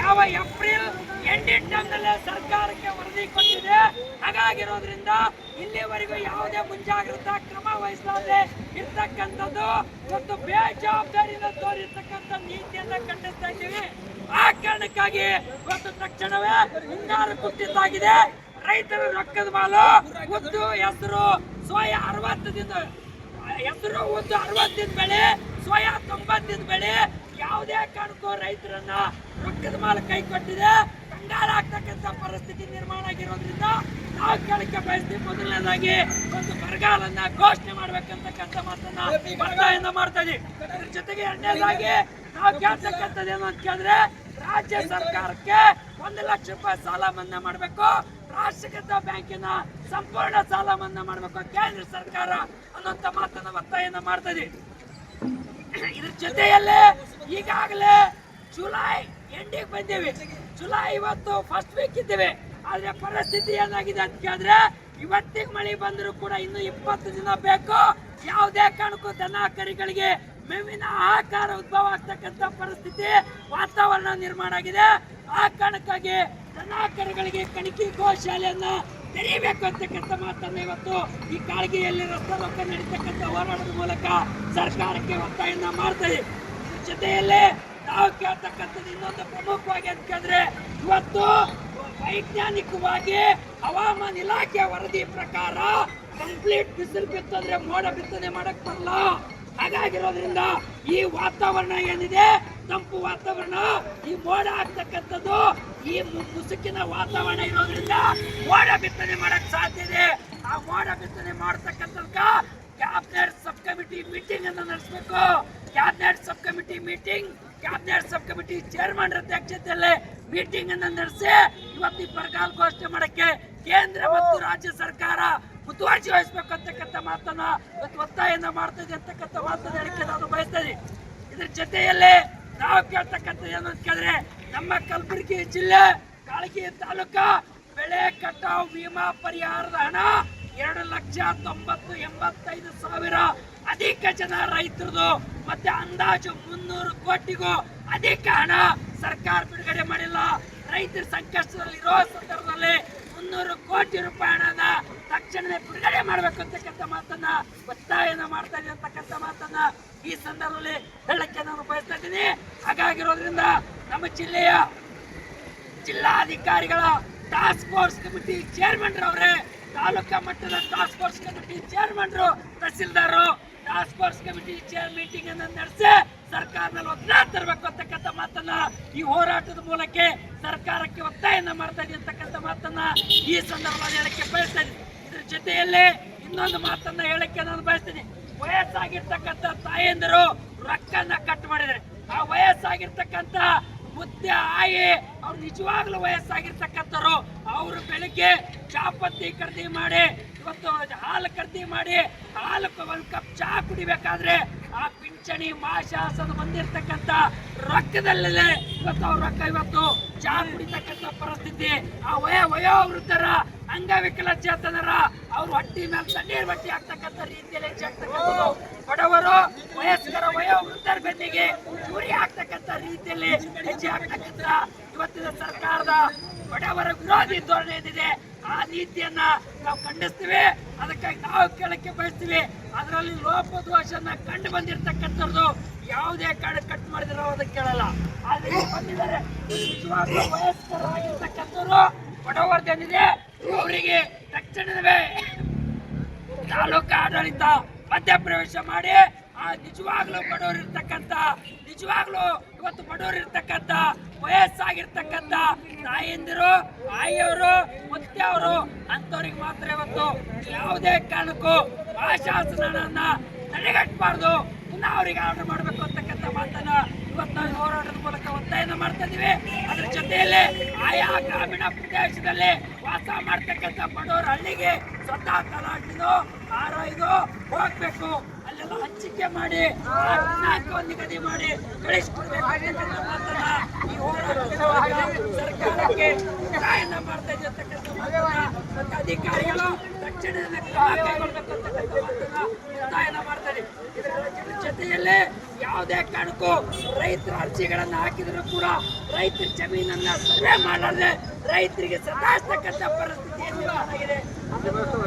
ಯಾವ April ending ಟೈಮ್ನಲ್ಲೇ ಸರ್ಕಾರಕ್ಕೆ ವರದಿ ಕೊಟ್ಟಿದೆ. ಹಾಗಾಗಿರೋದ್ರಿಂದ ಇಲ್ಲಿವರೆಗೂ ಯಾವುದೇ ಮುಂಜಾಗ್ರತಾ ಕ್ರಮ ವಹಿಸಲಾದೆ ಇರ್ತಕ್ಕಂಥದ್ದು ಮತ್ತು ಬೇಜವಾಬ್ದಾರಿಯಿಂದ ತೋರಿರ್ತಕ್ಕಂಥ ನೀತಿಯನ್ನ ಖಂಡಿಸ್ತಾ ಇದ್ದೀವಿ. ಆ ಕಾರಣಕ್ಕಾಗಿ ಇವತ್ತು ತಕ್ಷಣವೇ ಹಿಂಗಾರು ಕುಟ್ಟಿದ್ದಾಗಿದೆ. ರೈತರ ರೊಕ್ಕದ ಮಾಲು ಉದ್ದು ಹೆಸರು ಸೋಯಾ 60 ದಿನ ಹೆಸರು ಉದ್ದು 60 ದಿನ ಬೆಳೆ, ಸೋಯಾ 90 ದಿನ ಬೆಳೆ. ಯಾವುದೇ ಕಾರಣಕ್ಕೂ ರೈತರನ್ನ ರೊಕ್ಕದ ಮಾಲು ಕೈ ಕೊಟ್ಟಿದೆ. ಕಂಗಾಲಾಗ್ತಕ್ಕಂಥ ಪರಿಸ್ಥಿತಿ ನಿರ್ಮಾಣ ಆಗಿರೋದ್ರಿಂದ ನಾವು ಕೇಳಕ್ಕೆ ಬಯಸ್ತೀವಿ. ಮೊದಲನೇದಾಗಿ ಒಂದು ಬರಗಾಲನ್ನ ಘೋಷಣೆ ಮಾಡ್ಬೇಕಂತಕ್ಕಂಥ ಮಾತನ್ನ ಒತ್ತಾಯದಿಂದ ಮಾಡ್ತಾ ಇದೀವಿ. ಅದ್ರ ಜೊತೆಗೆ ಎರಡನೇದಾಗಿ ನಾವು ಕೇಳ್ತಕ್ಕಂಥದ್ದು ಏನು ಅಂತ ಕೇಳಿದ್ರೆ ರಾಜ್ಯ ಸರ್ಕಾರಕ್ಕೆ 1 ಲಕ್ಷ ರೂಪಾಯಿ ಸಾಲ ಮನ್ನಾ ಮಾಡಬೇಕು, ರಾಷ್ಟ್ರೀಕೃತ ಬ್ಯಾಂಕಿನ ಸಂಪೂರ್ಣ ಸಾಲ ಮನ್ನಾ ಮಾಡಬೇಕು ಕೇಂದ್ರ ಸರ್ಕಾರ ಅನ್ನೋಂಥ ಮಾತನ್ನ ಒತ್ತಾಯನ ಮಾಡ್ತಾ ಇದೀವಿ. ಇದ್ರ ಜೊತೆಯಲ್ಲೇ ಈಗಾಗಲೇ ಜುಲೈ ಎಂಡಿಗೆ ಬಂದೀವಿ. ಜುಲೈ ಇವತ್ತು ಫಸ್ಟ್ ವೀಕ್ ಇದ್ದೀವಿ. ಆದ್ರೆ ಪರಿಸ್ಥಿತಿ ಏನಾಗಿದೆ ಅಂತ ಕೇಳಿದ್ರೆ ಇವತ್ತಿಗೆ ಮಳೆ ಬಂದರೂ ಕೂಡ ಇನ್ನು 20 ದಿನ ಬೇಕು. ಯಾವುದೇ ಕಾರಣಕ್ಕೂ ದನ ಕರಿಗಳಿಗೆ ಮೇವಿನ ಆಹಾರ ಉದ್ಭವ ಆಗ್ತಕ್ಕಂಥ ಪರಿಸ್ಥಿತಿ ವಾತಾವರಣ ನಿರ್ಮಾಣ ಆಗಿದೆ. ಆ ಕಾರಣಕ್ಕಾಗಿ ದನ ಕರುಗಳಿಗೆ ಕಣಿಕಿ ಗೋಶಾಲೆಯನ್ನ ತೆರೀಬೇಕು ಅಂತಕ್ಕಂಥ ಮಾತನ್ನ ಇವತ್ತು ಈ ಕಾಳಗಿಯಲ್ಲಿ ರಸ್ತೆ ರೊಕ್ಕ ನಡೀತಕ್ಕಂಥ ಹೋರಾಟದ ಮೂಲಕ ಸರ್ಕಾರಕ್ಕೆ ಒತ್ತಾಯನ ಮಾಡ್ತೀವಿ. ಇದ್ರ ಜೊತೆಯಲ್ಲೇ ನಾವು ಕೇಳ್ತಕ್ಕಂಥದ್ದು ಇನ್ನೊಂದು ಪ್ರಮುಖವಾಗಿ ಅಂತ ಕೇಳಿದ್ರೆ ಇವತ್ತು ವೈಜ್ಞಾನಿಕವಾಗಿ ಹವಾಮಾನ ಇಲಾಖೆ ವರದಿ ಪ್ರಕಾರ ಕಂಪ್ಲೀಟ್ ಬಿಸಿಲು ಬಿತ್ತಂದ್ರೆ ಮೋಡ ಬಿತ್ತನೆ ಮಾಡಕ್ ಬರಲ್ಲ. ಹಾಗಾಗಿರೋದ್ರಿಂದ ಈ ವಾತಾವರಣ ಏನಿದೆ ತಂಪು ವಾತಾವರಣ, ಈ ಮೋಡ ಆಗ್ತಕ್ಕಂಥದ್ದು ಈ ಮುಸುಕಿನ ವಾತಾವರಣ ಇರೋದ್ರಿಂದ ಮೋಡ ಬಿತ್ತನೆ ಮಾಡಕ್ ಸಾಧ್ಯ ಇದೆ. ಆ ಮೋಡ ಬಿತ್ತನೆ ಮಾಡತಕ್ಕಂಥ ಕ್ಯಾಬಿನೆಟ್ ಸಬ್ ಕಮಿಟಿ ಮೀಟಿಂಗ್ ಅನ್ನು ನಡೆಸಬೇಕು. Cabinet sub committee meeting, cabinet sub committee chairman ಅಧ್ಯಕ್ಷತೆಯಲ್ಲಿ ಮೀಟಿಂಗ್ ಅನ್ನು ನಡೆಸಿ ಇವತ್ತು ಬರಗಾಲ ಘೋಷಣೆ ಮಾಡಕ್ಕೆ ಕೇಂದ್ರ ಮತ್ತು ರಾಜ್ಯ ಸರ್ಕಾರ ಮುತುವರ್ಜಿ ವಹಿಸಬೇಕು ಅಂತಕ್ಕಂಥ ಮಾತನ್ನ ಒತ್ತಾಯನ ಮಾಡ್ತಾ ಇದೆ ಅಂತಕ್ಕಂಥ ಮಾತನ್ನ ಹೇಳಿಕೆ ನಾನು ಬಯಸ್ತಾ ಇದ್ದೀನಿ. ಇದ್ರ ಜೊತೆಯಲ್ಲಿ ನಾವು ಕೇಳ್ತಕ್ಕಂಥದ್ದು ಏನು ಅಂತ ಕೇಳಿದ್ರೆ ನಮ್ಮ ಕಲಬುರಗಿ ಜಿಲ್ಲೆ ಕಾಳಗಿ ತಾಲೂಕಾ ಬೆಳೆ ಕಟಾವು ವಿಮಾ ಪರಿಹಾರದ ಹಣ 2,90,85,000 ಅಧಿಕ ಜನ ರೈತರದು ಮತ್ತೆ ಅಂದಾಜು 300 ಕೋಟಿಗೂ ಅಧಿಕ ಹಣ ಸರ್ಕಾರ ಬಿಡುಗಡೆ ಮಾಡಿಲ್ಲ. ರೈತರ ಸಂಕಷ್ಟದಲ್ಲಿರೋ ಸಂದರ್ಭದಲ್ಲಿ 300 ಕೋಟಿ ರೂಪಾಯಿ ಹಣನ ತಕ್ಷಣವೇ ಬಿಡುಗಡೆ ಮಾಡಬೇಕು ಅಂತಕ್ಕಂಥ ಮಾತನ್ನ ಒತ್ತಾಯನ ಮಾಡ್ತಾ ಇದೆ ಅಂತಕ್ಕಂಥ ಮಾತನ್ನ ಈ ಸಂದರ್ಭದಲ್ಲಿ ಹೇಳಕ್ಕೆ ನಾನು ಬಯಸ್ತಾ ಇದ್ದೀನಿ. ಹಾಗಾಗಿರೋದ್ರಿಂದ ನಮ್ಮ ಜಿಲ್ಲೆಯ ಜಿಲ್ಲಾಧಿಕಾರಿಗಳ ಟಾಸ್ಕ್ ಫೋರ್ಸ್ ಕಮಿಟಿ ಚೇರ್ಮನ್ ರವರೇ, ತಾಲೂಕಾ ಮಟ್ಟದ ಟಾಸ್ಕ್ ಫೋರ್ಸ್ ಕಮಿಟಿ ಚೇರ್ಮನ್ರು, ತಹಸೀಲ್ದಾರರು ಟಾಸ್ಕ್ ಫೋರ್ಸ್ ಕಮಿಟಿ ಮೀಟಿಂಗ್ ಅನ್ನು ನಡೆಸಿ ಸರ್ಕಾರದಲ್ಲಿ ಒತ್ತಡ ತರಬೇಕು ಅಂತಕ್ಕಂಥ ಮಾತನ್ನ ಈ ಹೋರಾಟದ ಮೂಲಕ ಸರ್ಕಾರಕ್ಕೆ ಒತ್ತಾಯನ ಮಾಡ್ತಾ ಇದೆ ಅಂತಕ್ಕಂಥ ಮಾತನ್ನ ಈ ಸಂದರ್ಭದಲ್ಲಿ ಹೇಳಕ್ಕೆ ಬಯಸ್ತಾ ಇದ್ದೀನಿ. ಇದ್ರ ಜೊತೆಯಲ್ಲಿ ಇನ್ನೊಂದು ಮಾತನ್ನ ಹೇಳಕ್ಕೆ ನಾನು ಬಯಸ್ತೀನಿ. ವಯಸ್ಸಾಗಿರ್ತಕ್ಕಂಥ ತಾಯಂದಿರು ರೊಕ್ಕನ ಕಟ್ ಮಾಡಿದ್ರೆ ಆ ವಯಸ್ಸಾಗಿರ್ತಕ್ಕಂಥ ಮುದ್ದೆ ಆಯಿ ಅವ್ರು ನಿಜವಾಗ್ಲೂ ವಯಸ್ಸಾಗಿರ್ತಕ್ಕಂಥವ್ರು ಅವರು ಬೆಳಿಗ್ಗೆ ಚಾಪತ್ತಿ ಖರೀದಿ ಮಾಡಿ ಇವತ್ತು ಹಾಲು ಖರೀದಿ ಮಾಡಿ ಹಾಲು 1 ಕಪ್ ಚಹಾ ಕುಡಿಬೇಕಾದ್ರೆ ಆ ಪಿಂಚಣಿ ಮಾಶಾಸನ ಬಂದಿರ್ತಕ್ಕಂಥ ರೊಕ್ಕದಲ್ಲೇ ಇವತ್ತು ಅವ್ರ ರೊಕ್ಕ ಇವತ್ತು ಚಹಾ ಕುಡಿತಕ್ಕಂಥ ಪರಿಸ್ಥಿತಿ. ಆ ವಯೋವೃದ್ಧರ ಅಂಗವಿಕಲಚೇತನರ ಅವ್ರ ಹೊಟ್ಟಿ ಮೇಲೆ ತಣ್ಣೀರ್ ಬಟ್ಟಿ ಆಗ್ತಕ್ಕಂಥ ರೀತಿಯಲ್ಲಿ ಹೆಚ್ಚಾಗ್ತಕ್ಕಂಥದ್ದು, ಬಡವರು ವಯಸ್ಕರ ವಯೋವೃದ್ಧರ ಬೆನ್ನಿಗೆ ಚೂರಿ ಆಗ್ತಕ್ಕಂಥ ರೀತಿಯಲ್ಲಿ ಹೆಚ್ಚೆ ಆಗ್ತಕ್ಕಂಥ ಇವತ್ತಿನ ಸರ್ಕಾರದ ಬಡವರ ವಿರೋಧಿ ಧೋರಣೆ ಏನಿದೆ ಆ ನೀತಿಯನ್ನ ನಾವು ಖಂಡಿಸ್ತೀವಿ. ಅದಕ್ಕಾಗಿ ನಾವು ಕೇಳಕ್ಕೆ ಬಯಸ್ತೀವಿ. ಅದರಲ್ಲಿ ಲೋಪದೋಷನ ಕಂಡು ಬಂದಿರತಕ್ಕಂಥದ್ದು ಯಾವುದೇ ಕಾರಣ ಕಟ್ ಮಾಡಿದ್ರೆ ನಾವು ಅದಕ್ಕೆ ಕೇಳಲ್ಲ. ಆದ್ರೆ ಬಂದಿದ್ದಾರೆ ನಿಜವಾಗ್ಲೂ ವಯಸ್ಕರಾಗಿರ್ತಕ್ಕಂಥವ್ರು ಬಡವರ್ದೇನಿದೆ ಅವರಿಗೆ ತಕ್ಷಣವೇ ತಾಲೂಕಾ ಆಡಳಿತ ಮಧ್ಯಪ್ರವೇಶ ಮಾಡಿ ಆ ನಿಜವಾಗ್ಲೂ ಇವತ್ತು ಬಡವರು ಇರ್ತಕ್ಕಂಥ ವಯಸ್ಸಾಗಿರ್ತಕ್ಕಂಥ ತಾಯಂದಿರು ಆಯಿಯವರು ಮುತ್ತೆಯವರು ಅಂತವ್ರಿಗೆ ಮಾತ್ರ ಇವತ್ತು ಯಾವುದೇ ಕಾರಣಕ್ಕೂ ಆಶಾಸನನ್ನ ತಡೆಗಟ್ಟಬಾರ್ದು, ಪುನಃ ಅವರಿಗೆ ಆರ್ಡರ್ ಮಾಡಬೇಕು ಅಂತಕ್ಕಂಥ ಮಾತನ್ನ ಇವತ್ತು ನಾವು ಹೋರಾಟದ ಮೂಲಕ ಒತ್ತಾಯನ ಮಾಡ್ತಾ ಇದೀವಿ. ಅದ್ರ ಜೊತೆಯಲ್ಲಿ ಆಯಾ ಗ್ರಾಮೀಣ ಪ್ರದೇಶದಲ್ಲಿ ವಾಸ ಮಾಡ್ತಕ್ಕಂಥ ಬಡವರು ಹಳ್ಳಿಗೆ ಸ್ವತಃ ತಲಾಟಿದು ಆರೈದು ಹೋಗ್ಬೇಕು, ಅಲ್ಲೆಲ್ಲ ಹಂಚಿಕೆ ಮಾಡಿ ನಿಗದಿ ಮಾಡಿ ಕಳಿಸ್ಕೊಡ್ಬೇಕು ಅಂತಕ್ಕಂಥ ಮಾತನ್ನ ಈ ಹೋರಾಟದ ಸರ್ಕಾರಕ್ಕೆ ಒತ್ತಾಯನ ಮಾಡ್ತಾ ಇದ್ದೀವಿ ಅಂತಕ್ಕಂಥ ಮಾತನ್ನ ಮತ್ತೆ ಅಧಿಕಾರಿಗಳು ತಕ್ಷಣದಲ್ಲಿ ಕ್ರಮ ಕೈಗೊಳ್ಳಬೇಕು ಅಂತಕ್ಕಂಥ ಮಾತನ್ನ ಒತ್ತಾಯನ ಮಾಡ್ತಾರೆ. ಇದರ ಜೊತೆಯಲ್ಲಿ ಯಾವುದೇ ಕಾರಣಕ್ಕೂ ರೈತರ ಅರ್ಜಿಗಳನ್ನು ಹಾಕಿದ್ರು ಕೂಡ ರೈತರ ಜಮೀನನ್ನ ಸರ್ವೆ ಮಾಡಲಾರದೆ ರೈತರಿಗೆ ಸತಾಯಿಸ್ತಕ್ಕಂಥ ಪರಿಸ್ಥಿತಿ ನಿರ್ಮಾಣ ಆಗಿದೆ. ಅದನ್ನು ತಕ್ಷಣ